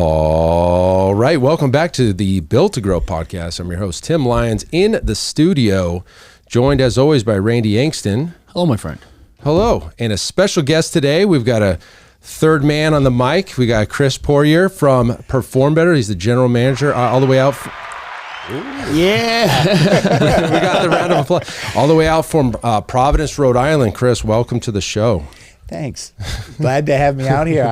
All right, welcome back to the Built to Grow podcast. I'm your host, Tim Lyons, in the studio, joined as always by Randy Angston. Hello, my friend. Hello, and a special guest today. We've got a third man on the mic. We got Chris Poirier from Perform Better. He's the general manager all the way out. Yeah. We got the round of applause. All the way out from Providence, Rhode Island. Chris, welcome to the show. Thanks. Glad to have me out here.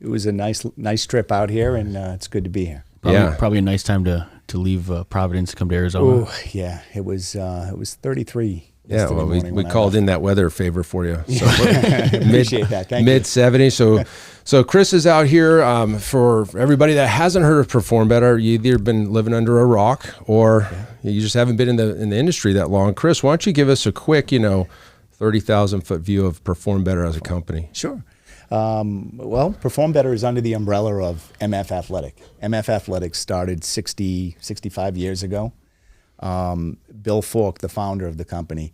It was a nice trip out here, and it's good to be here. Probably a nice time to leave Providence, come to Arizona. Oh yeah, it was 33. Yeah, well, we called in that weather favor for you. So appreciate that. Thank you. Mid-70s. So Chris is out here. For everybody that hasn't heard of Perform Better, you either been living under a rock or you just haven't been in the industry that long. Chris, why don't you give us a quick, 30,000 foot view of Perform Better as a company? Sure. Well, Perform Better is under the umbrella of MF Athletic. MF Athletic started 65 years ago. Bill Falk, the founder of the company,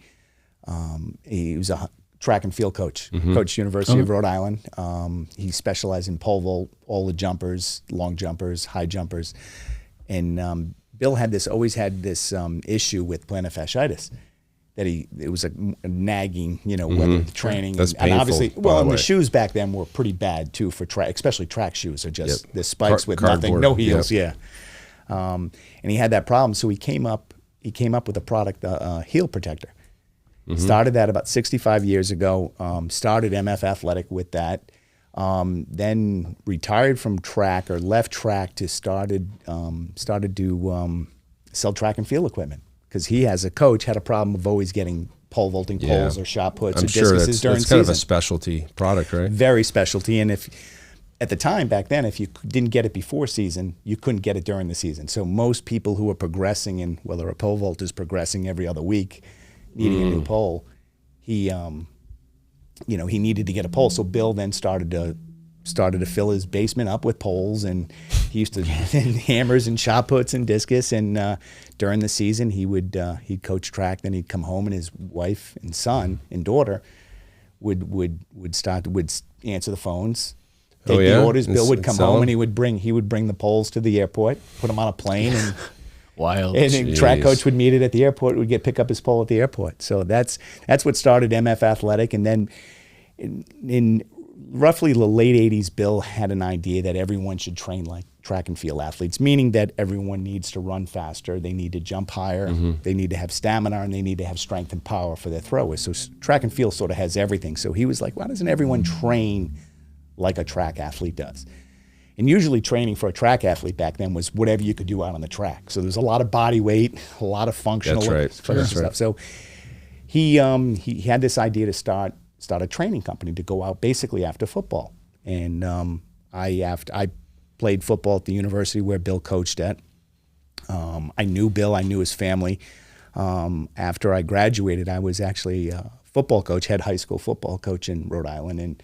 he was a track and field coach, coached University of Rhode Island. He specialized in pole vault, all the jumpers, long jumpers, high jumpers. And Bill always had this issue with plantar fasciitis. It was a nagging, whether the training. That's painful, and obviously, and the shoes back then were pretty bad too for track, especially track shoes are just the spikes with nothing, no heels. Yep. Yeah. And he had that problem. So he came up with a product, heel protector. Started that about 65 years ago, started MF Athletic with that. Then retired from track or left track to started to sell track and field equipment. Because he, as a coach, had a problem of always getting pole vaulting poles or shot puts or discuses during season. That's kind of a specialty product, right? Very specialty. And at the time back then, if you didn't get it before season, you couldn't get it during the season. So most people who were progressing, and whether a pole vault is progressing every other week, needing a new pole, he needed to get a pole. So Bill then started to fill his basement up with poles, and he used to hammers and shot puts and discus. And during the season, he'd coach track. Then he'd come home, and his wife and son and daughter would answer the phones, take the orders. Bill would come home, and he would bring the poles to the airport, put them on a plane, and wild. And the track coach would meet it at the airport. Would pick up his pole at the airport. So that's what started MF Athletic, and then in roughly the late 80s, Bill had an idea that everyone should train like track and field athletes, meaning that everyone needs to run faster, they need to jump higher, they need to have stamina, and they need to have strength and power for their throwers. So track and field sort of has everything. So he was like, why doesn't everyone train like a track athlete does? And usually training for a track athlete back then was whatever you could do out on the track. So there's a lot of body weight, a lot of functional stuff. So he had this idea to start a training company to go out basically after football. And I played football at the university where Bill coached at. I knew Bill, I knew his family. After I graduated, I was actually a football coach, head high school football coach in Rhode Island, and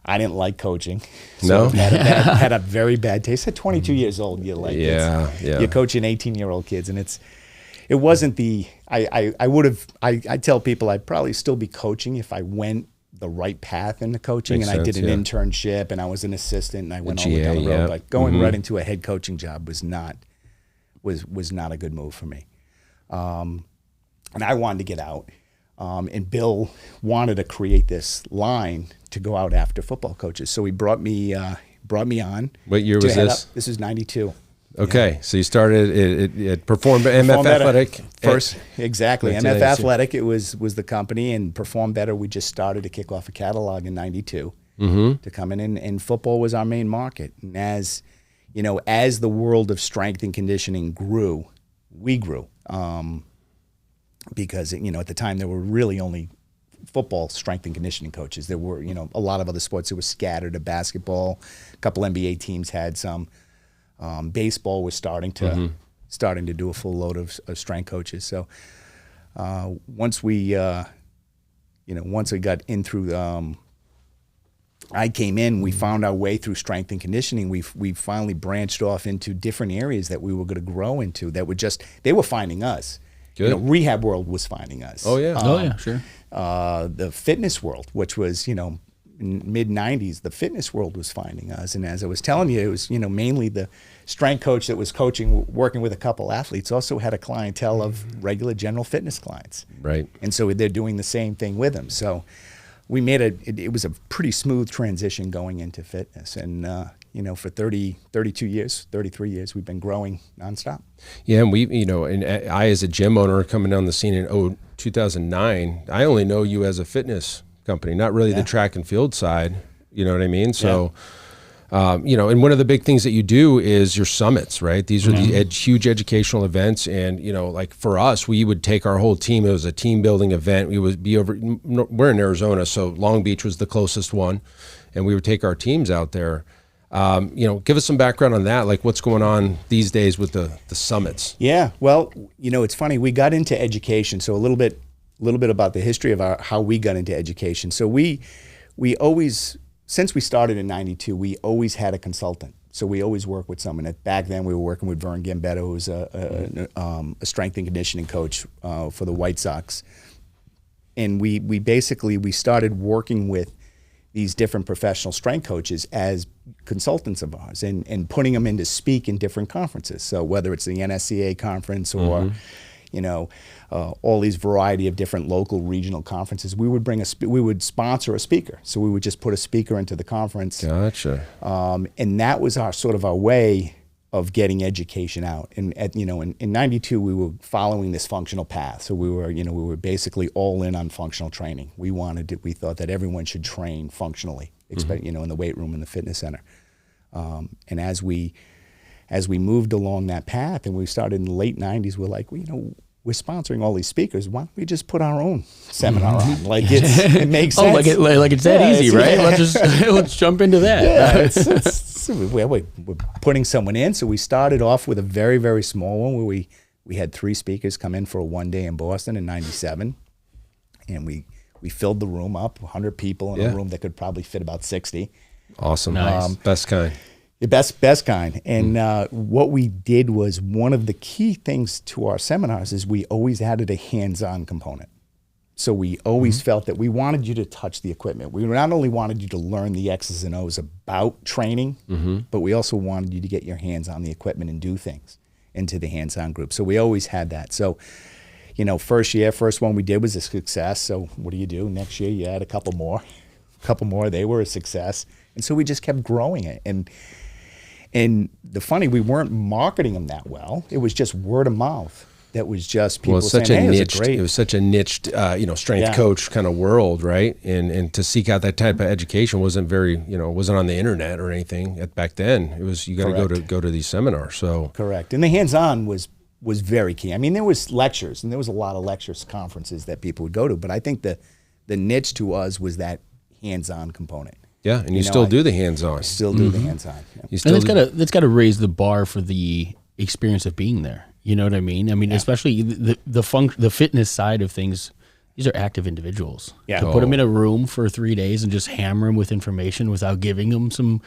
I didn't like coaching. So had a very bad taste. At 22 years old, you're like, you're coaching 18-year-old kids, and it wasn't the. I tell people I'd probably still be coaching if I went the right path into coaching. Makes and I sense, did an internship, and I was an assistant, and I went all the way down the road. But going right into a head coaching job was not a good move for me. And I wanted to get out. And Bill wanted to create this line to go out after football coaches. So he brought me on. What year was this? This is 92. Okay, so you started at Perform MF Athletic first, exactly. MF Athletic, it was the company, and Perform Better. We just started to kick off a catalog in '92 to come in, and football was our main market. And as the world of strength and conditioning grew, we grew because at the time there were really only football strength and conditioning coaches. There were a lot of other sports that were scattered. Of basketball, a couple NBA teams had some. Baseball was starting to do a full load of strength coaches. So once we got in through, I came in. We found our way through strength and conditioning. We finally branched off into different areas that we were going to grow into. They were finding us. Good. Rehab world was finding us. Oh yeah. Sure. The fitness world, which was mid 90s, the fitness world was finding us. And as I was telling you, it was, mainly the strength coach that was working with a couple athletes, also had a clientele of regular general fitness clients. Right. And so they're doing the same thing with them. So we made it was a pretty smooth transition going into fitness. And, for 33 years, we've been growing nonstop. Yeah. And and I, as a gym owner coming down the scene in 2009, I only know you as a fitness company, not really the track and field side. You know what I mean? So, and one of the big things that you do is your summits, right? These are the huge educational events. And, like for us, we would take our whole team. It was a team building event. We would be we're in Arizona, so Long Beach was the closest one. And we would take our teams out there. Give us some background on that, like what's going on these days with the summits. Yeah, well, it's funny. We got into education, so a little bit about the history of how we got into education. So we always, since we started in '92, we always had a consultant. So we always work with someone. Back then, we were working with Vern Gambetta, who was a strength and conditioning coach for the White Sox, and we basically started working with these different professional strength coaches as consultants of ours and putting them in to speak in different conferences. So whether it's the NSCA conference or, all these variety of different local regional conferences, we would sponsor a speaker. So we would just put a speaker into the conference. Gotcha. And that was our way of getting education out. And in '92, we were following this functional path. So we were basically all in on functional training. We thought that everyone should train functionally, in the weight room and the fitness center. And as we moved along that path, and we started in the late '90s, we're like, we're sponsoring all these speakers. Why don't we just put our own seminar on? Like it makes sense. Like it's that easy, right? Let's jump into that. Yeah, we're putting someone in. So we started off with a very, very small one where we had 3 speakers come in for a one day in Boston in '97, and we filled the room up, 100 people in a room that could probably fit about 60. Awesome, nice. Best kind. The best kind. And what we did was, one of the key things to our seminars is we always added a hands-on component. So we always felt that we wanted you to touch the equipment. We not only wanted you to learn the X's and O's about training, but we also wanted you to get your hands on the equipment and do things into the hands-on group. So we always had that. So, first one we did was a success. So what do? Next year you add a couple more. They were a success. And so we just kept growing it. And we weren't marketing them that well. It was just word of mouth. That was just people saying, it was such a niched, strength coach kind of world, right? And to seek out that type of education wasn't wasn't on the internet or anything back then. It was, you got to go to these seminars. So correct. And the hands-on was very key. I mean, there was lectures, and there was a lot of lectures, conferences that people would go to, but I think the niche to us was that hands-on component. Yeah, and you still do the hands-on. Still do the hands-on. Yeah. And that's got to raise the bar for the experience of being there. You know what I mean? I mean, especially the fitness side of things. These are active individuals. Yeah. To put them in a room for 3 days and just hammer them with information without giving them some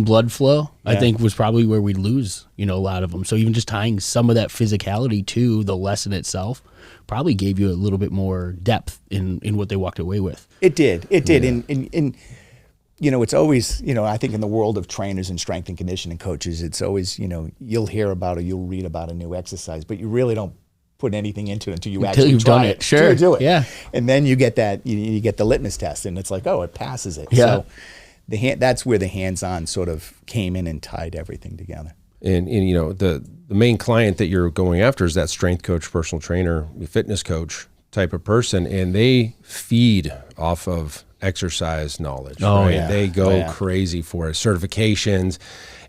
blood flow, I think was probably where we lose, a lot of them. So even just tying some of that physicality to the lesson itself probably gave you a little bit more depth in what they walked away with. It did. And it's always, I think in the world of trainers and strength and conditioning coaches, it's always, you'll hear about or you'll read about a new exercise, but you really don't put anything into it until you actually you've try done it. Sure. Do it. Yeah. And then you get that, you get the litmus test, and it's like, oh, it passes it. Yeah. So that's where the hands-on sort of came in and tied everything together. And the main client that you're going after is that strength coach, personal trainer, fitness coach type of person, and they feed off of exercise knowledge. Right? Yeah. They go crazy for it, certifications,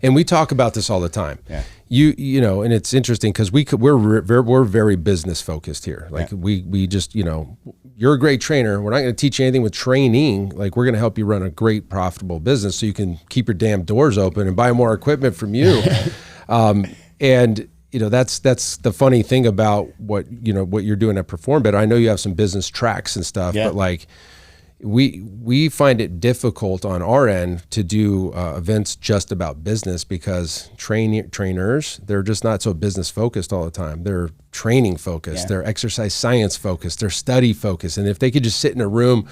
and we talk about this all the time. Yeah. And it's interesting because we're very business focused here. Like we just you're a great trainer. We're not going to teach you anything with training. Like, we're going to help you run a great profitable business so you can keep your damn doors open and buy more equipment from you. And that's the funny thing about what you're doing at Perform Better. I know you have some business tracks and stuff, but like we find it difficult on our end to do events just about business because trainers, they're just not so business focused all the time. They're training focused, they're exercise science focused, they're study focused. And if they could just sit in a room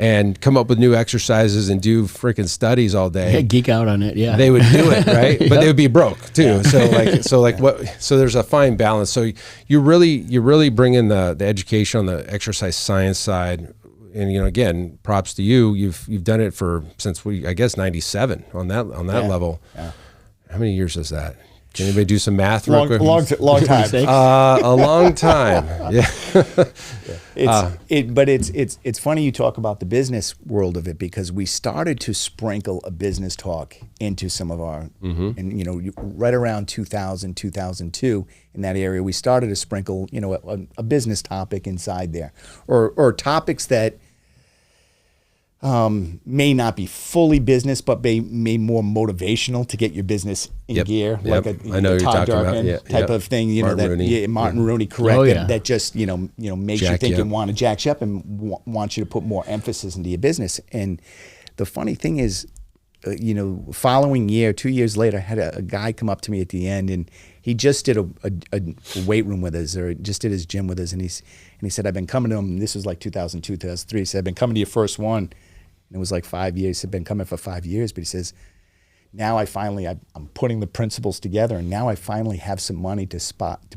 and come up with new exercises and do freaking studies all day. Yeah, geek out on it. Yeah, they would do it, right? But they would be broke too. Yeah. So there's a fine balance. So you really bring in the education on the exercise science side. And again, props to you. You've done it since I guess 97 on that level. Yeah. How many years is that? Can anybody do some math? Long time. A long time. Yeah. But it's funny you talk about the business world of it, because we started to sprinkle a business talk into some of our, and right around 2000, 2002 in that area, we started to sprinkle a business topic inside there, or topics that may not be fully business, but may more motivational to get your business in gear, like a I know Todd you're talking Durkin about. type of thing. Martin Rooney, correct? Oh, yeah. That just makes you think and want to jack you up and want you to put more emphasis into your business. And the funny thing is, following year, 2 years later, I had a guy come up to me at the end, and he just did a weight room with us, or just did his gym with us, and he said, I've been coming to him. This was like 2002, 2003. He said, I've been coming to your first one. And it was like 5 years. He had been coming for 5 years, but he says, now I'm putting the principles together, and now I finally have some money to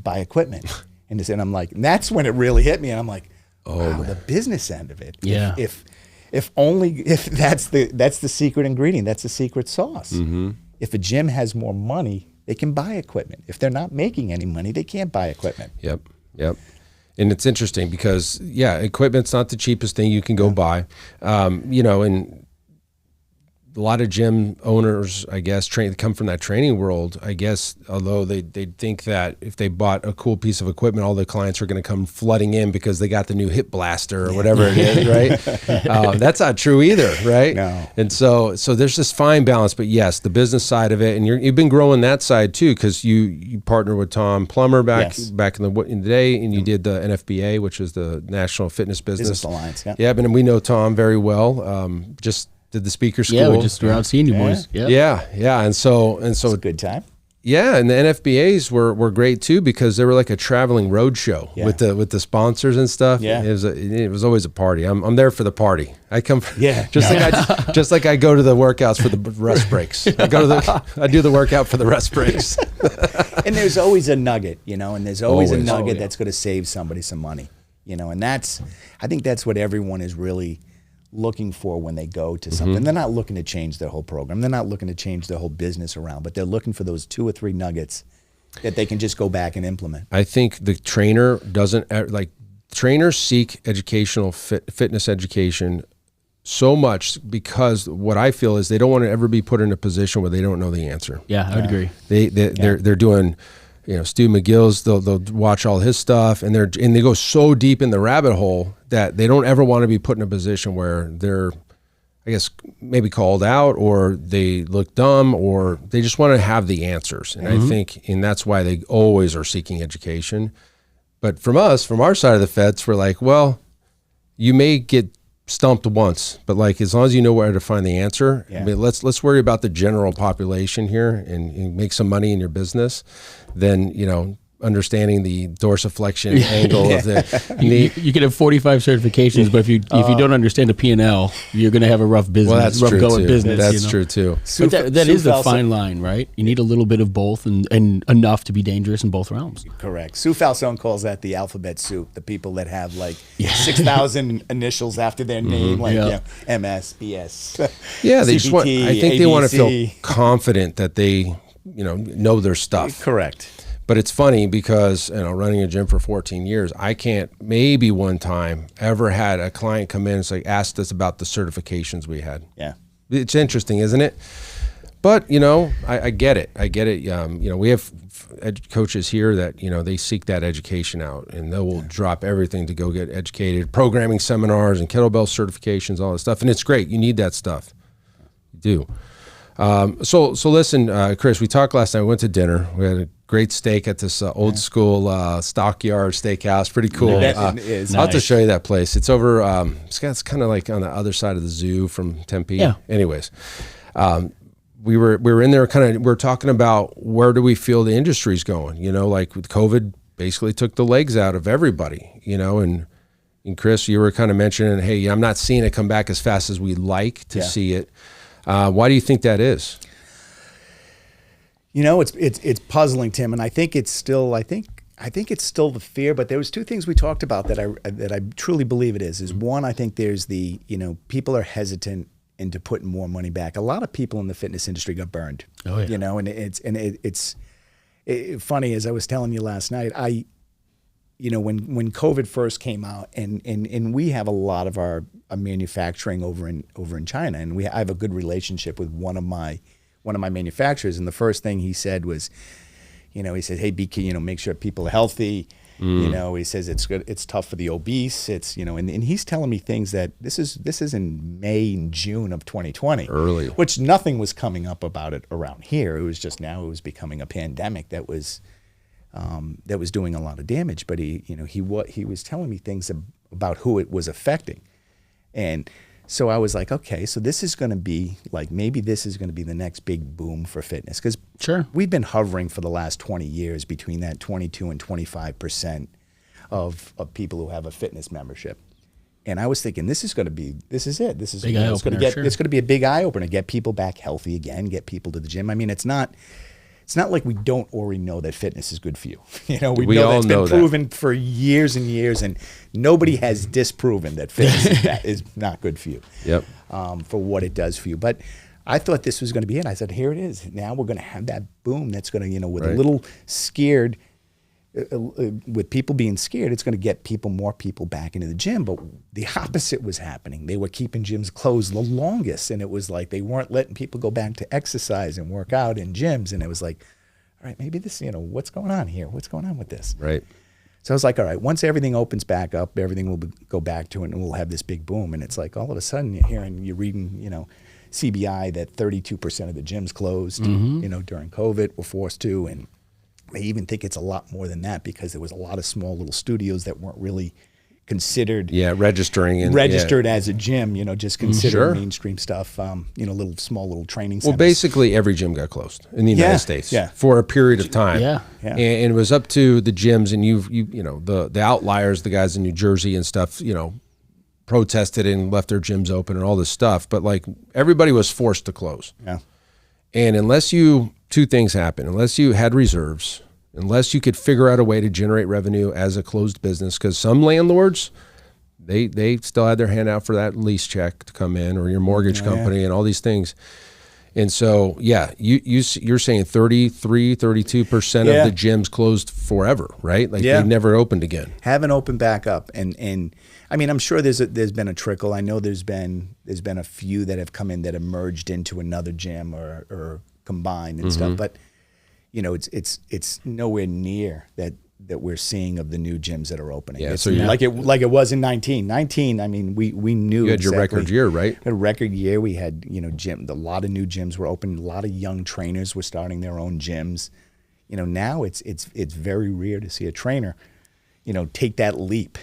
buy equipment. And I'm like, and that's when it really hit me. And I'm like, wow, the business end of it. Yeah. If that's the secret ingredient, that's the secret sauce. Mm-hmm. If a gym has more money, they can buy equipment. If they're not making any money, they can't buy equipment. Yep. And it's interesting because, equipment's not the cheapest thing you can go buy. And a lot of gym owners, I guess, come from that training world, I guess, although they think that if they bought a cool piece of equipment, all the clients are going to come flooding in because they got the new hip blaster or whatever it is, right? That's not true either, right? No. And so there's this fine balance, but yes, the business side of it, and you've been growing that side too, because you partnered with Tom Plummer back in the day, and you did the NFBA, which is the National Fitness Business Alliance. Yeah, and we know Tom very well. Did the speaker school. Yeah, we just were out seeing you boys. Yeah. And so it's a good time. Yeah, and the NFBAs were great too, because they were like a traveling road show with the sponsors and stuff. Yeah, it was always a party. I'm there for the party. I come just like I go to the workouts for the rest breaks. I do the workout for the rest breaks. And there's always a nugget, and there's always a nugget that's going to save somebody some money, and I think that's what everyone is really looking for when they go to something. They're not looking to change their whole program. They're not looking to change their whole business around, but they're looking for those 2 or 3 nuggets that they can just go back and implement. I think the trainer trainers seek educational fitness education so much because what I feel is they don't want to ever be put in a position where they don't know the answer. Yeah, I would agree. They're doing, Stu McGill's, they'll watch all his stuff, and they go so deep in the rabbit hole that they don't ever want to be put in a position where they're, I guess, maybe called out, or they look dumb, or they just want to have the answers. And I think, and that's why they always are seeking education. But from our side of the fence, we're like, well, you may get stumped once, but as long as you know where to find the answer, I mean, let's worry about the general population here and make some money in your business. Then, understanding the dorsiflexion angle of the knee. You can have 45 certifications, but if you don't understand the P&L, you're going to have a rough business. Well, that's true too. Business. That's true too. But that is the fine line, right? You need a little bit of both and enough to be dangerous in both realms. Correct. Sue Falsone calls that the alphabet soup. The people that have 6,000 initials after their name, MS, BS. Yeah, they CPT, just want. I think ABC. they want to feel confident that they, know their stuff. Correct. But it's funny because, running a gym for 14 years, I can't maybe one time ever had a client come in and asked us about the certifications we had. Yeah. It's interesting, isn't it? But, I get it. We have coaches here that, they seek that education out, and they will drop everything to go get educated, programming seminars and kettlebell certifications, all this stuff. And it's great. You need that stuff. You do. So listen, Chris, we talked last night. We went to dinner. We had a great steak at this old school Stockyard Steakhouse. Pretty cool. It is. I'll have to show you that place. It's over. It's kind of like on the other side of the zoo from Tempe. Yeah. Anyways, we were in there. We're talking about where do we feel the industry's going. With COVID, basically took the legs out of everybody. And And Chris, you were kind of mentioning, hey, I'm not seeing it come back as fast as we'd like to see it. Why do you think that is? You know, it's puzzling, Tim, and I think it's still it's still the fear. But there was two things we talked about that I truly believe it is one, I think there's the, you know, people are hesitant into putting more money back. A lot of people in the fitness industry got burned. Oh yeah. You know, and it's funny, as I was telling you last night, you know, when COVID first came out, and we have a lot of our manufacturing over in China, and I have a good relationship with one of my manufacturers, and the first thing he said was, you know, he said, hey, make sure people are healthy. You know, he says it's good. It's tough for the obese. It's, you know, and he's telling me things that this is in May and June of 2020, early, which nothing was coming up about it around here. It was just now it was becoming a pandemic that was doing a lot of damage. But he was telling me things about who it was affecting, and so I was like, okay, so this is going to be like, maybe this is going to be the next big boom for fitness, because we've been hovering for the last 20 years between that 22 and 25% of people who have a fitness membership. And I was thinking, this is it. This is big eye opener, it's going to be a big eye opener, get people back healthy again, get people to the gym. I mean, it's not like we don't already know that fitness is good for you. You know, we know that's been proven for years and years, and nobody has disproven that fitness is not good for you. Yep. For what it does for you. But I thought this was going to be it. I said, here it is. Now we're going to have that boom that's going to, you know, with a little scared, with people being scared, it's going to get more people back into the gym. But the opposite was happening. They were keeping gyms closed the longest, and it was like they weren't letting people go back to exercise and work out in gyms. And it was like, all right, maybe this, you know, what's going on here? What's going on with this? Right. So I was like, all right, once everything opens back up, everything will go back to it, and we'll have this big boom. And it's like all of a sudden you're reading, you know, CBI that 32% of the gyms closed, you know, during COVID, were forced to, and they even think it's a lot more than that, because there was a lot of small little studios that weren't really considered registered as a gym, you know, just considered mainstream stuff, you know, small little training centers. Well, basically every gym got closed in the United States for a period of time. And it was up to the gyms, and you know, the outliers, the guys in New Jersey and stuff, you know, protested and left their gyms open and all this stuff. But like, everybody was forced to close. Yeah. And two things happened. Unless you had reserves, unless you could figure out a way to generate revenue as a closed business, because some landlords, they still had their hand out for that lease check to come in, or your mortgage company and all these things. And so, you're saying 33, 32% of the gyms closed forever, right? Like they never opened again. Haven't opened back up. And I mean, I'm sure there's been a trickle. I know there's been a few that have come in that have merged into another gym or combined and stuff. But you know, it's nowhere near that we're seeing of the new gyms that are opening. Yeah, so like it was in 19. I mean, we knew you had your record year, right? A record year. We had, you know, a lot of new gyms were open. A lot of young trainers were starting their own gyms. You know, now it's very rare to see a trainer, you know, take that leap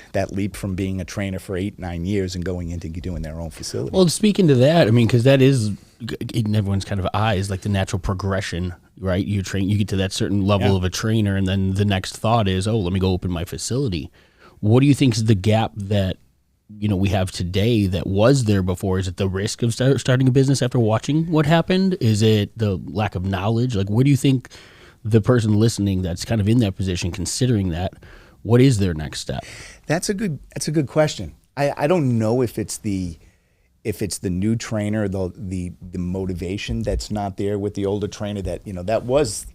from being a trainer for 8-9 years and going into doing their own facility. Well, speaking to that, I mean, because that is in everyone's kind of eyes, like the natural progression, right? You get to that certain level of a trainer, and then the next thought is, oh, let me go open my facility. What do you think is the gap that, you know, we have today that was there before? Is it the risk of starting a business after watching what happened? Is it the lack of knowledge? Like, what do you think the person listening that's kind of in that position, considering that, what is their next step? That's a good question. I don't know if it's the new trainer, the motivation that's not there with the older trainer, that, you know, that was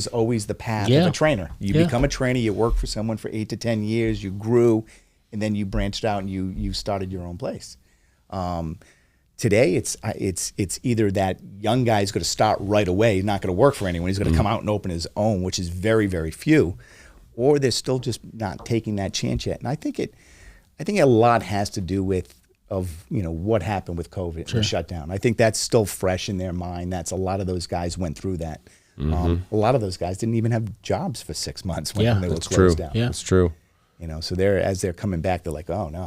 always the path of a trainer. You become a trainer, you work for someone for 8 to 10 years, you grew, and then you branched out and you started your own place. Today, it's either that young guy is going to start right away, not going to work for anyone, he's going to come out and open his own, which is very, very few, or they're still just not taking that chance yet. And I think a lot has to do with, you know, what happened with COVID and the shutdown. I think that's still fresh in their mind. That's a lot of those guys went through that. A lot of those guys didn't even have jobs for 6 months when they were closed down. Yeah, that's true. You know, so as they're coming back, they're like, oh no,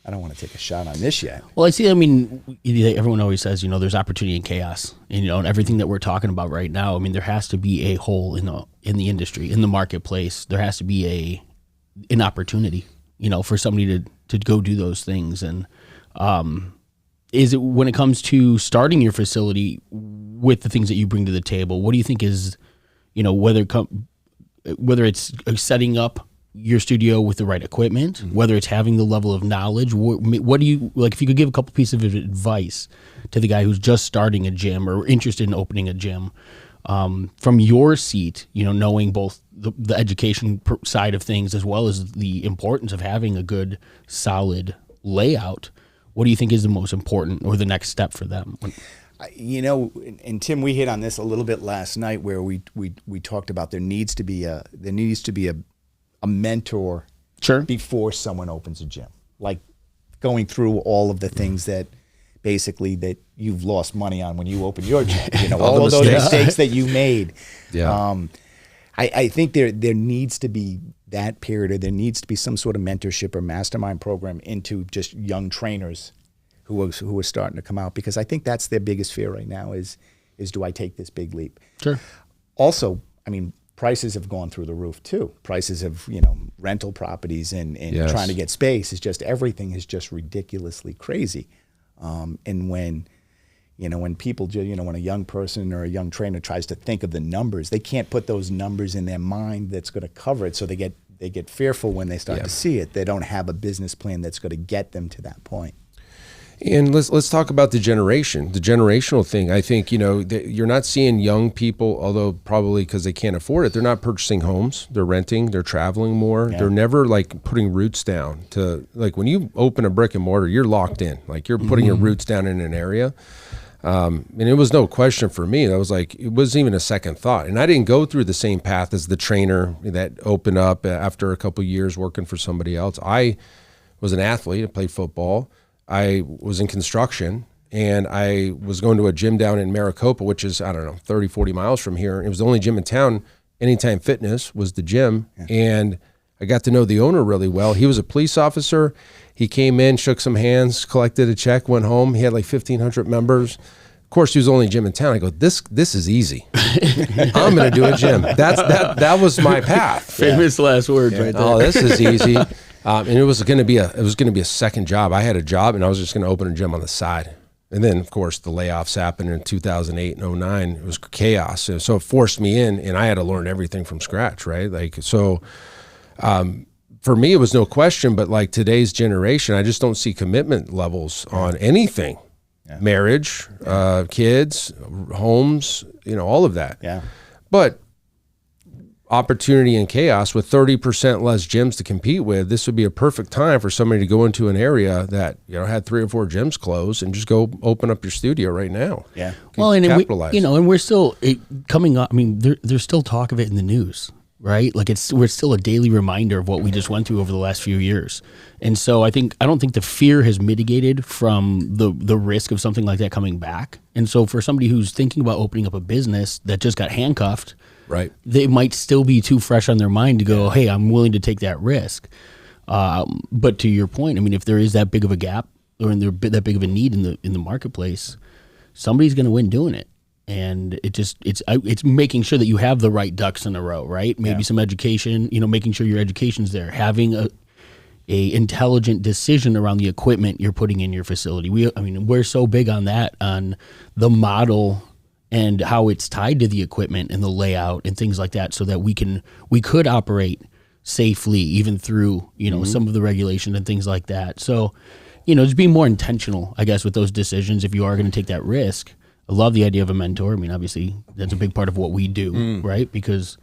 I don't want to take a shot on this yet. Well, I mean, everyone always says, you know, there's opportunity in chaos, and, you know, and everything that we're talking about right now. I mean, there has to be a hole in the industry, in the marketplace. There has to be an opportunity. for somebody to go do those things. And is it, when it comes to starting your facility with the things that you bring to the table, what do you think is, whether it's setting up your studio with the right equipment, whether it's having the level of knowledge, what do you, like, if you could give a couple pieces of advice to the guy who's just starting a gym or interested in opening a gym, from your seat, knowing both the education side of things as well as the importance of having a good, solid layout, what do you think is the most important or the next step for them? And Tim, we hit on this a little bit last night where we talked about there needs to be a mentor before someone opens a gym, like going through all of the things that basically that you've lost money on when you open your gym, all of those mistakes that you made. Yeah. I think there needs to be that period, or there needs to be some sort of mentorship or mastermind program into just young trainers who are starting to come out, because I think that's their biggest fear right now is do I take this big leap? Sure. Also, prices have gone through the roof too. Prices of, rental properties and yes. trying to get space is just, everything is just ridiculously crazy. And when people, when a young person or a young trainer tries to think of the numbers, they can't put those numbers in their mind that's going to cover it. So they get fearful when they start to see it. They don't have a business plan that's going to get them to that point. And let's talk about the generational thing. I think, you're not seeing young people, although probably because they can't afford it, they're not purchasing homes, they're renting, they're traveling more. Yeah. They're never like putting roots down to, like, when you open a brick and mortar, you're locked in, like you're putting your roots down in an area. And it was no question for me. I was like, it wasn't even a second thought. And I didn't go through the same path as the trainer that opened up after a couple of years working for somebody else. I was an athlete. I played football. I was in construction, and I was going to a gym down in Maricopa, which is, 30, 40 miles from here. It was the only gym in town. Anytime Fitness was the gym. Yeah. And I got to know the owner really well. He was a police officer. He came in, shook some hands, collected a check, went home. He had like 1,500 members. Of course, he was the only gym in town. I go, this is easy. I'm going to do a gym. That was my path. Famous last words right there. Oh, this is easy. And it was going to be a second job. I had a job, and I was just going to open a gym on the side. And then, of course, the layoffs happened in 2008 and 2009. It was chaos. So it forced me in, and I had to learn everything from scratch, right? For me, it was no question, but like today's generation, I just don't see commitment levels on anything. Yeah. Marriage, kids, homes, all of that. Yeah. But opportunity and chaos with 30% less gyms to compete with, this would be a perfect time for somebody to go into an area that, had 3 or 4 gyms closed and just go open up your studio right now. Yeah. Well, and capitalize. And we're still coming up. There's still talk of it in the news, right? Like we're still a daily reminder of what we just went through over the last few years. And so I don't think the fear has mitigated from the risk of something like that coming back. And so for somebody who's thinking about opening up a business that just got handcuffed, right, they might still be too fresh on their mind to go, hey, I'm willing to take that risk. But to your point, if there is that big of a gap or that big of a need in the marketplace, somebody's going to win doing it. And it's making sure that you have the right ducks in a row, right? Maybe some education, making sure your education's there, having a intelligent decision around the equipment you're putting in your facility. We're so big on that, on the model and how it's tied to the equipment and the layout and things like that, so that we could operate safely even through, some of the regulation and things like that. So, just being more intentional, I guess, with those decisions if you are going to take that risk. I love the idea of a mentor. Obviously, that's a big part of what we do, right? Because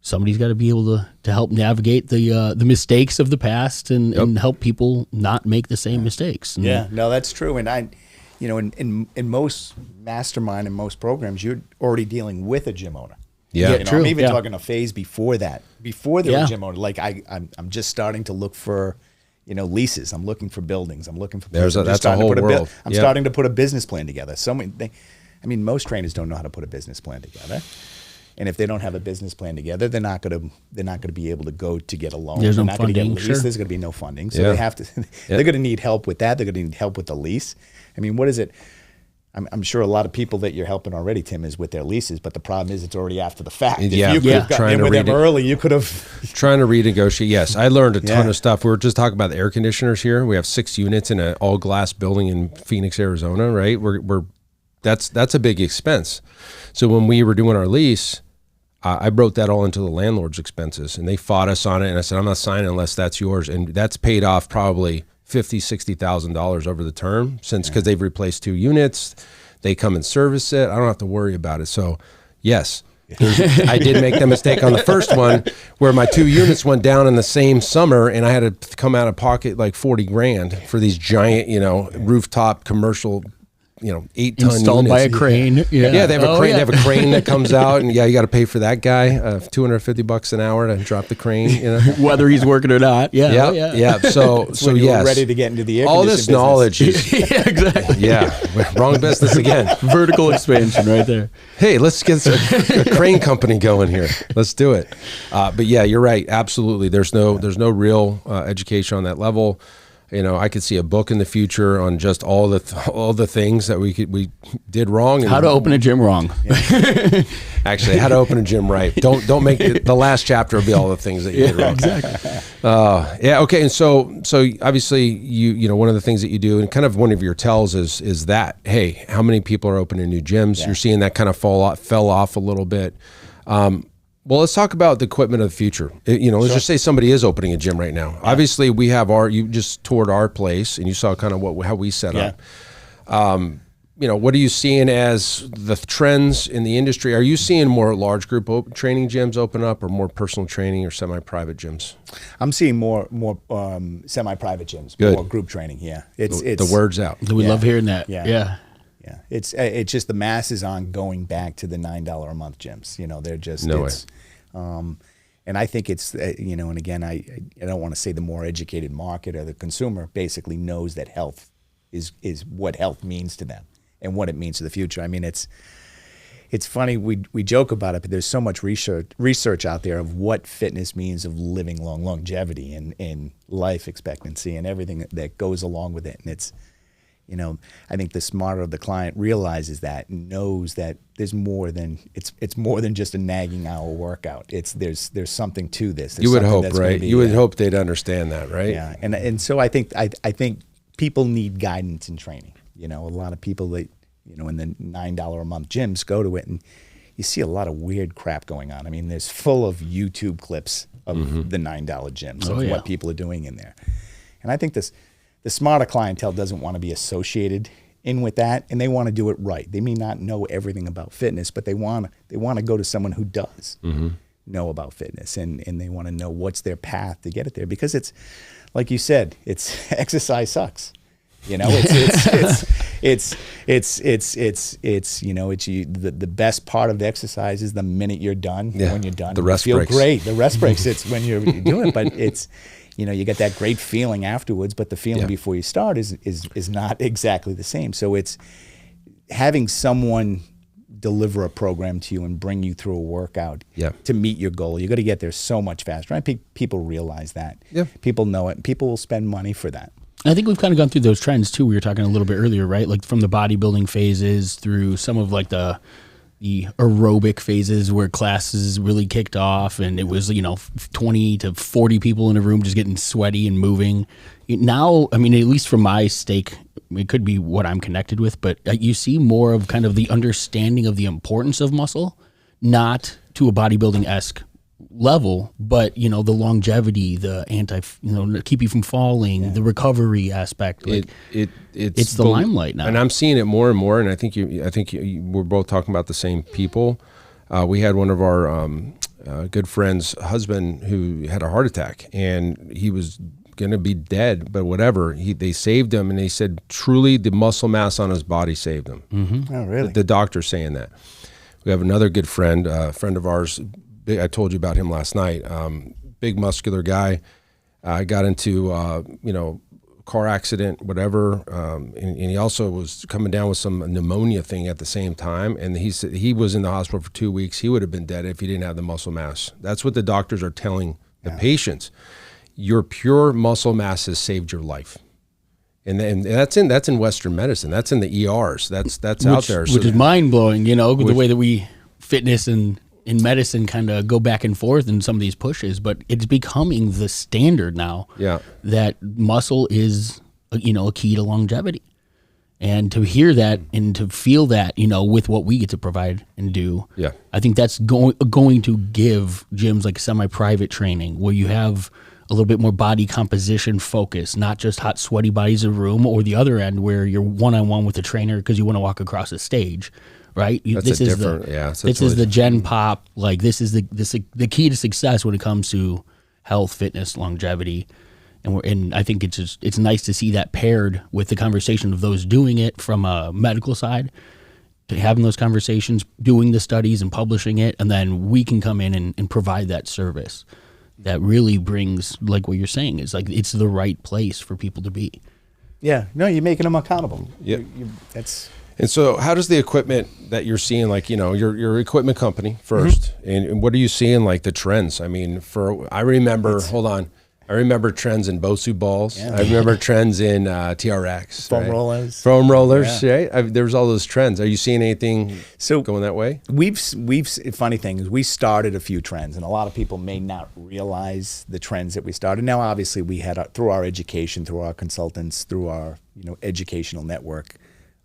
somebody's got to be able to help navigate the mistakes of the past and help people not make the same mistakes. Yeah, no, that's true. And in most mastermind and most programs, you're already dealing with a gym owner. Yeah, true. I'm even talking a phase before that, before they're a gym owner. Like I'm just starting to look for, leases. I'm looking for buildings. I'm looking for. That's a whole world. I'm starting to put a business plan together. Most trainers don't know how to put a business plan together. And if they don't have a business plan together, they're not going to be able to go to get a loan. They're not going to get a funding, lease. sure. There's going to be no funding. So they have to. They're going to need help with that. They're going to need help with the lease. What is it? I'm sure a lot of people that you're helping already, Tim, is with their leases, but the problem is it's already after the fact. Yeah, if you could have gotten in with them early, you could have. Trying to renegotiate. Yes, I learned a ton of stuff. We were just talking about the air conditioners here. We have 6 units in an all glass building in Phoenix, Arizona. Right, that's a big expense. So when we were doing our lease, I wrote that all into the landlord's expenses, and they fought us on it. And I said, I'm not signing unless that's yours, and that's paid off probably $50,000-$60,000 over the term because they've replaced 2 units. They come and service it. I don't have to worry about it. So yes, I did make the mistake on the first one where my 2 units went down in the same summer, and I had to come out of pocket like $40,000 for these giant, rooftop commercial, 8-ton installed units. by a crane. Yeah, they have a crane. They have a crane that comes out, and you got to pay for that guy $250 an hour to drop the crane. Whether he's working or not. Yeah. So yes, ready to get into the air all this knowledge is exactly. Wrong business again. Vertical expansion right there. Hey, let's get a crane company going here. Let's do it. But yeah, you're right. Absolutely. There's no real education on that level. I could see a book in the future on just all the things that we did wrong. How to open a gym wrong. Actually, how to open a gym right. Don't make the last chapter be all the things that you did wrong. Exactly. Okay. And so obviously you one of the things that you do, and kind of one of your tells is that, hey, how many people are opening new gyms? You're seeing that kind of fell off a little bit. Well, let's talk about the equipment of the future. Let's just say somebody is opening a gym right now. Yeah. Obviously, we have you just toured our place and you saw kind of how we set up. What are you seeing as the trends in the industry? Are you seeing more large group training gyms open up, or more personal training or semi-private gyms? I'm seeing more semi-private gyms, Good. More group training. Yeah, it's the word's out. We love hearing that. Yeah. It's just the masses aren't going back to the $9 a month gyms. They're just no way. And I think it's and again, I don't want to say the more educated market or the consumer basically knows that health is what health means to them and what it means to the future. I mean, it's funny, we joke about it, but there's so much research out there of what fitness means of living longevity and life expectancy and everything that goes along with it. And it's I think the smarter the client realizes that, knows that there's more than it's more than just a nagging hour workout. There's something to this. There's you would hope, right? You would hope they'd understand that, right? Yeah, and so I think people need guidance and training. A lot of people that in the $9 a month gyms go to it, and you see a lot of weird crap going on. I mean, there's full of YouTube clips of the $9 gyms of what people are doing in there, and I think the smarter clientele doesn't want to be associated in with that, and they want to do it right. They may not know everything about fitness, but they want to go to someone who does know about fitness, and they want to know what's their path to get it there. Because it's like you said, it's exercise sucks. The best part of the exercise is the minute you're done. Yeah. When you're done, the rest feel breaks. Great. The rest breaks. It's when you're doing it, but it's. You get that great feeling afterwards, but the feeling before you start is not exactly the same. So it's having someone deliver a program to you and bring you through a workout to meet your goal. You got to get there so much faster. I think people realize that. Yeah. People know it. People will spend money for that. I think we've kind of gone through those trends too. We were talking a little bit earlier, right? Like from the bodybuilding phases through some of like the aerobic phases where classes really kicked off, and it was 20 to 40 people in a room just getting sweaty and moving. Now, I mean, at least from my stake, it could be what I'm connected with, but you see more of kind of the understanding of the importance of muscle, not to a bodybuilding-esque level, but the longevity, the keep you from falling, the recovery aspect. Like, it's the limelight now, and I'm seeing it more and more. And I think we're both talking about the same people. We had one of our good friends' husband who had a heart attack, and he was going to be dead, but whatever. They saved him, and they said truly the muscle mass on his body saved him. Mm-hmm. Oh, really? The doctor's saying that. We have another good friend, a friend of ours. I told you about him last night. Big muscular guy. Got into car accident, whatever, and he also was coming down with some pneumonia thing at the same time. And he said he was in the hospital for 2 weeks. He would have been dead if he didn't have the muscle mass. That's what the doctors are telling the patients. Your pure muscle mass has saved your life. And that's in Western medicine. That's in the ERs. That's out there. Which is mind blowing. The way that we fitness and in medicine kind of go back and forth in some of these pushes, but it's becoming the standard now. Yeah. That muscle is a key to longevity. And to hear that and to feel that, with what we get to provide and do, I think that's going to give gyms like semi-private training where you have a little bit more body composition focus, not just hot, sweaty bodies in a room, or the other end where you're one-on-one with a trainer because you want to walk across the stage, right? This is the Gen Pop. Like this is the key to success when it comes to health, fitness, longevity. And I think it's nice to see that paired with the conversation of those doing it from a medical side, to having those conversations, doing the studies and publishing it, and then we can come in and provide that service that really brings, like what you're saying, is like it's the right place for people to be. Yeah, no, you're making them accountable. Yeah, And so, how does the equipment that you're seeing, like your equipment company first, and what are you seeing like the trends? I mean, I remember trends in Bosu balls. Yeah. I remember trends in TRX. Foam rollers, right? There's all those trends. Are you seeing anything going that way? We've funny thing is we started a few trends, and a lot of people may not realize the trends that we started. Now, obviously, we had through our education, through our consultants, through our educational network,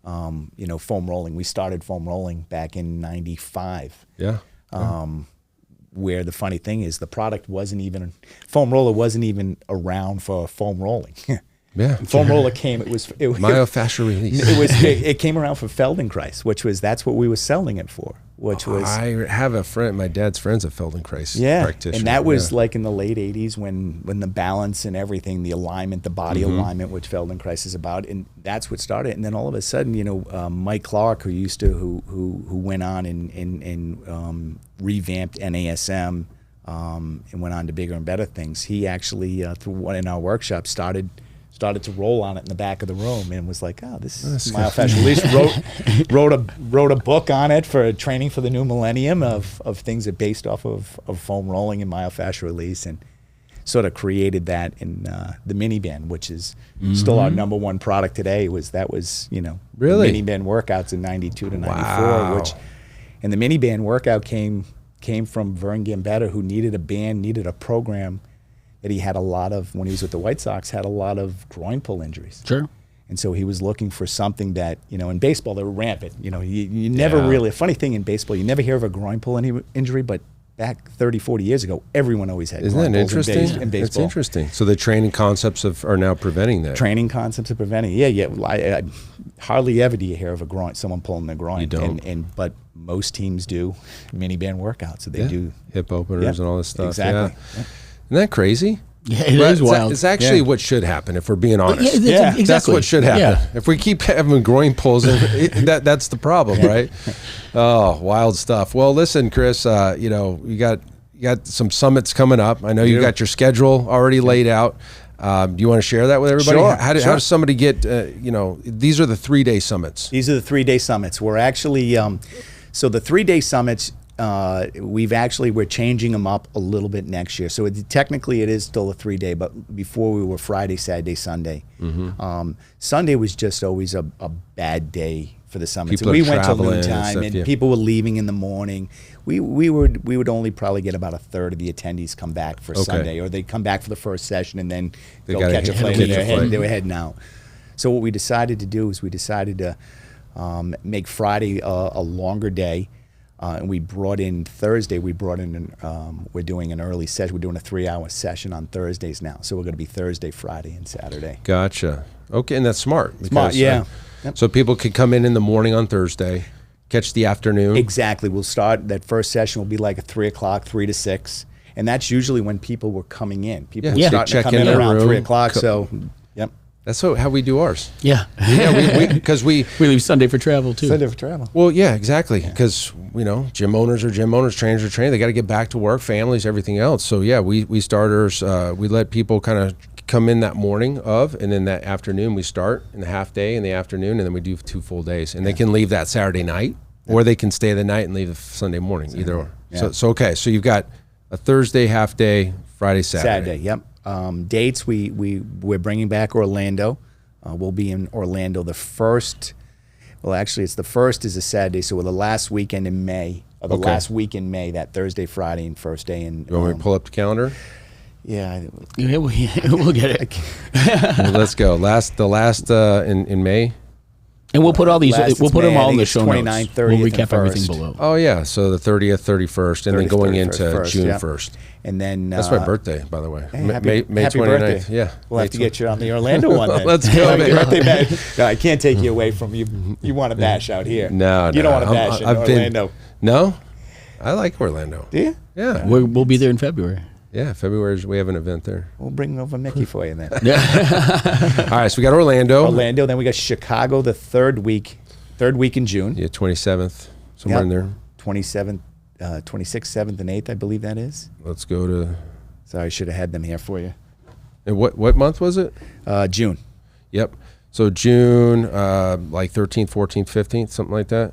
foam rolling. We started foam rolling back in '95. Yeah. Where the funny thing is the product foam roller wasn't even around for foam rolling. Yeah. Foam roller came, it was myofascial release. It came around for Feldenkrais, that's what we were selling it for, I have a friend, my dad's friend's a Feldenkrais practitioner. And that was like in the late 80s when the balance and everything, the alignment, the body alignment, which Feldenkrais is about, and that's what started. And then all of a sudden, Mike Clark, who went on and revamped NASM and went on to bigger and better things. He actually, through one in our workshop, started to roll on it in the back of the room and was like, oh, this is myofascial release. wrote a book on it for training for the new millennium of things that based off of foam rolling and myofascial release, and sort of created that in the miniband, which is still our number one product today. Really? Miniband workouts in 92 to 94, wow. And the miniband workout came from Vern Gambetta, who needed a program that he had a lot of, when he was with the White Sox, had a lot of groin pull injuries. Sure. And so he was looking for something that, in baseball, they were rampant. You never really, a funny thing in baseball, you never hear of a groin pull injury, but back 30, 40 years ago, everyone always had groin pulls. Isn't that interesting? In baseball. That's interesting. So the training concepts are now preventing that. Training concepts are preventing. Yeah. I hardly ever do you hear of someone pulling their groin. You don't. But most teams do miniband workouts. So they do. Hip openers and all this stuff. Exactly. Yeah. Isn't that crazy? Yeah, it is wild. It's actually what should happen, if we're being honest. Exactly. That's what should happen. Yeah. If we keep having groin pulls, that's the problem, right? Oh, wild stuff. Well, listen, Chris, you got some summits coming up. I know you got your schedule already laid out. Do you want to share that with everybody? Sure. How does somebody get, these are the 3-day summits. These are the 3-day summits. We're actually, so the 3-day summits, we're changing them up a little bit next year. So technically it is still a 3-day, but before we were Friday, Saturday, Sunday. Sunday was just always a bad day for the summits. We went till noontime and people were leaving in the morning. We would only probably get about a third of the attendees come back for Sunday, or they'd come back for the first session and then go catch a flight. They were heading out. So what we decided to do is to make Friday a longer day. And we brought in Thursday. We're doing an early session. We're doing a 3-hour session on Thursdays now. So we're going to be Thursday, Friday, and Saturday. Gotcha. Okay, and that's smart. Smart, yeah. So people could come in the morning on Thursday, catch the afternoon. Exactly. We'll start, that first session will be like at 3 o'clock, 3 to 6. And that's usually when people were coming in. People were starting to come in around 3 o'clock. So, yep. That's how we do ours. Yeah. Because we leave Sunday for travel too. Sunday for travel. Well, yeah, exactly. Because gym owners are gym owners, trainers are trainers. They got to get back to work, families, everything else. So yeah, we starters, we let people kind of come in that morning and then that afternoon we start in the half day in the afternoon, and then we do 2 full days. And they can leave that Saturday night, or they can stay the night and leave the Sunday morning, either or. Yeah. So okay, so you've got a Thursday half day, Friday, Saturday. Yep. Dates, we're bringing back Orlando. We'll be in Orlando the first. Well, actually, it's the first is a Saturday, so we're the last weekend in May. Or the last week in May, that Thursday, Friday, and first day in. You want me to pull up the calendar? Yeah, we'll get it. Well, let's go. The last in May. And we'll put all these. We'll put them all in the show 29th, notes. 30th, We'll recap and 1st. everything below. Oh yeah, so the 30th, 31st, and then 30th, going 31st, into 1st, June yeah. 1st. And then That's my birthday, by the way. Hey, May happy 29th. birthday. Yeah, We'll May have to get you on the Orlando one then. Let's go, Happy man. birthday, man. No, I can't take you away from you. You want to bash out here? No, you don't want to bash in Orlando. No, I like Orlando. Do you? Yeah, We'll be there in February. yeah. February we have an event there. We'll bring over Mickey for you then. All right, so we got Orlando. Orlando, then we got Chicago the third week in June. Yeah, 27th, somewhere in there. 27th, 26th, 7th, and 8th, I believe that is. Let's go to. Sorry, I should have had them here for you. And what month was it? June. Yep. So June, like 13th, 14th, 15th, something like that.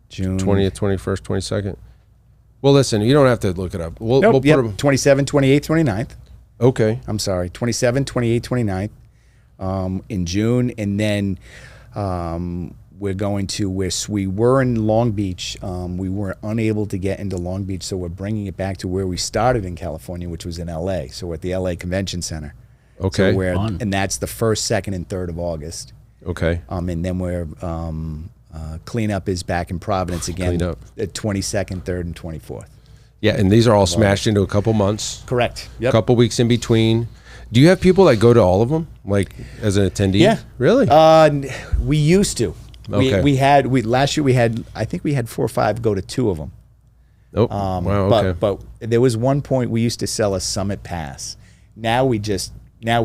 June 20th, 21st, 22nd. Well, listen, you don't have to look it up. We'll Nope, put yep. them. 27th, 28th, 29th. Okay. I'm sorry, 27th, 28th, 29th in June. And then we're going to, we were in Long Beach. We were unable to get into Long Beach, so we're bringing it back to where we started in California, which was in LA. So we're at the LA Convention Center. Okay. So and that's the 1st, 2nd, and 3rd of August. Okay. And then we're cleanup is back in Providence again. Cleanup. The 22nd, 3rd, and 24th. Yeah, and these are all smashed into a couple months. Correct. A couple weeks in between. Do you have people that go to all of them, like as an attendee? Yeah. Really? We used to. Okay. Last year I think we had 4 or 5 go to 2 of them. Oh, wow, okay. But there was one point we used to sell a summit pass. Now we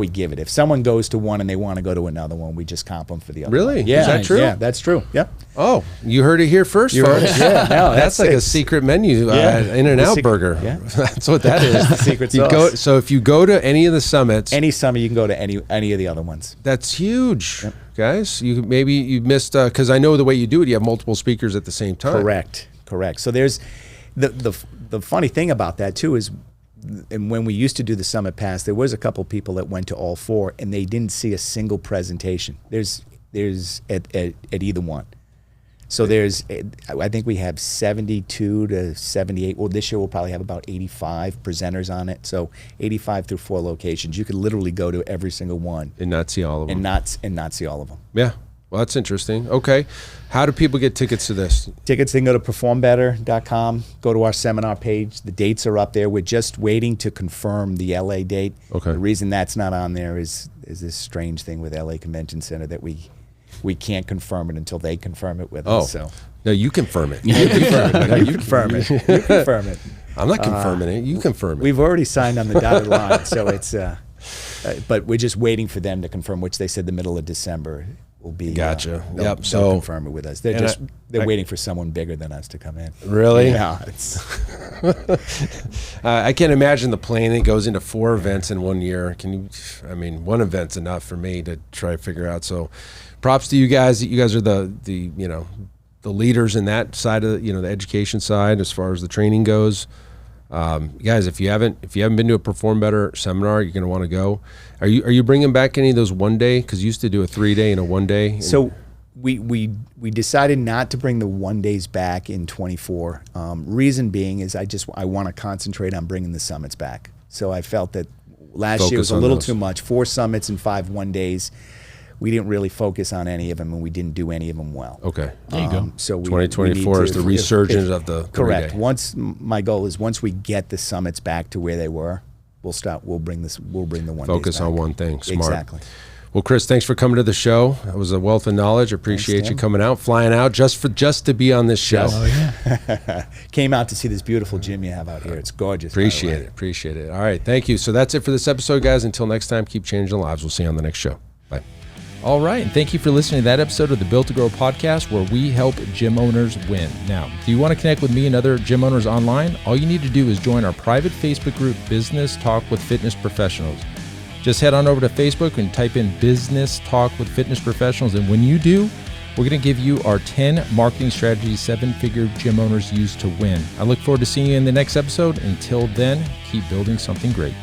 give it. If someone goes to one and they want to go to another one, we just comp them for the other Really? one. Yeah. Is that true? Yeah, that's true. Yep. Oh, you heard it here first, You heard folks. it. Yeah, no, that's like a it's- secret menu, Yeah. In-N-Out burger. Yeah. That's what that is. The secret You sauce. so if you go to any of the summits, Any summit, you can go to any of the other ones. that's huge, guys. You missed because I know the way you do it. You have multiple speakers at the same time. Correct. So there's the funny thing about that too is, and when we used to do the Summit Pass, there was a couple people that went to all 4 and they didn't see a single presentation. There's at either one. So I think we have 72 to 78. Well, this year we'll probably have about 85 presenters on it. So 85 through 4 locations. You could literally go to every single one And not see all of them. and not see all of them. Yeah. Well, that's interesting. Okay. How do people get tickets to this? Tickets, they can go to performbetter.com, go to our seminar page. The dates are up there. We're just waiting to confirm the LA date. Okay. The reason that's not on there is this strange thing with LA Convention Center that we can't confirm it until they confirm it with us. So No, you confirm it. you confirm it. No, you confirm it. You confirm it. I'm not confirming it. You confirm it. We've already signed on the dotted line, so it's but we're just waiting for them to confirm, which they said the middle of December will be. Gotcha. They'll So confirm it with us. They're waiting for someone bigger than us to come in. Really? Yeah. It's I can't imagine the planning that goes into 4 events in 1 year. One event's enough for me to try to figure out. So props to you guys. You guys are the leaders in that side of the education side as far as the training goes. Guys, if you haven't been to a Perform Better seminar, you're going to want to go. Are you bringing back any of those 1 day? Because you used to do a 3-day and a 1 day. So we decided not to bring the 1 days back in 24. Reason being is I want to concentrate on bringing the summits back. So I felt that last year was a little too much. 4 summits and 5 1 days. We didn't really focus on any of them, and we didn't do any of them well. Okay. There you go. So 2024 is the resurgence of the 3-day. Correct. My goal is once we get the summits back to where they were, we'll bring the 1 Focus days on back. one thing. Smart. Exactly. Well, Chris, thanks for coming to the show. That was a wealth of knowledge. Appreciate you coming out, flying out just to be on this show. Oh yeah. Came out to see this beautiful gym you have out here. It's gorgeous. Appreciate it. All right, thank you. So that's it for this episode, guys. Until next time, keep changing lives. We'll see you on the next show. Bye. All right, and thank you for listening to that episode of the Built to Grow podcast, where we help gym owners win. Now, do you want to connect with me and other gym owners online? All you need to do is join our private Facebook group, Business Talk with Fitness Professionals. Just head on over to Facebook and type in Business Talk with Fitness Professionals, and when you do, we're going to give you our 10 marketing strategies 7-figure gym owners use to win. I look forward to seeing you in the next episode. Until then, keep building something great.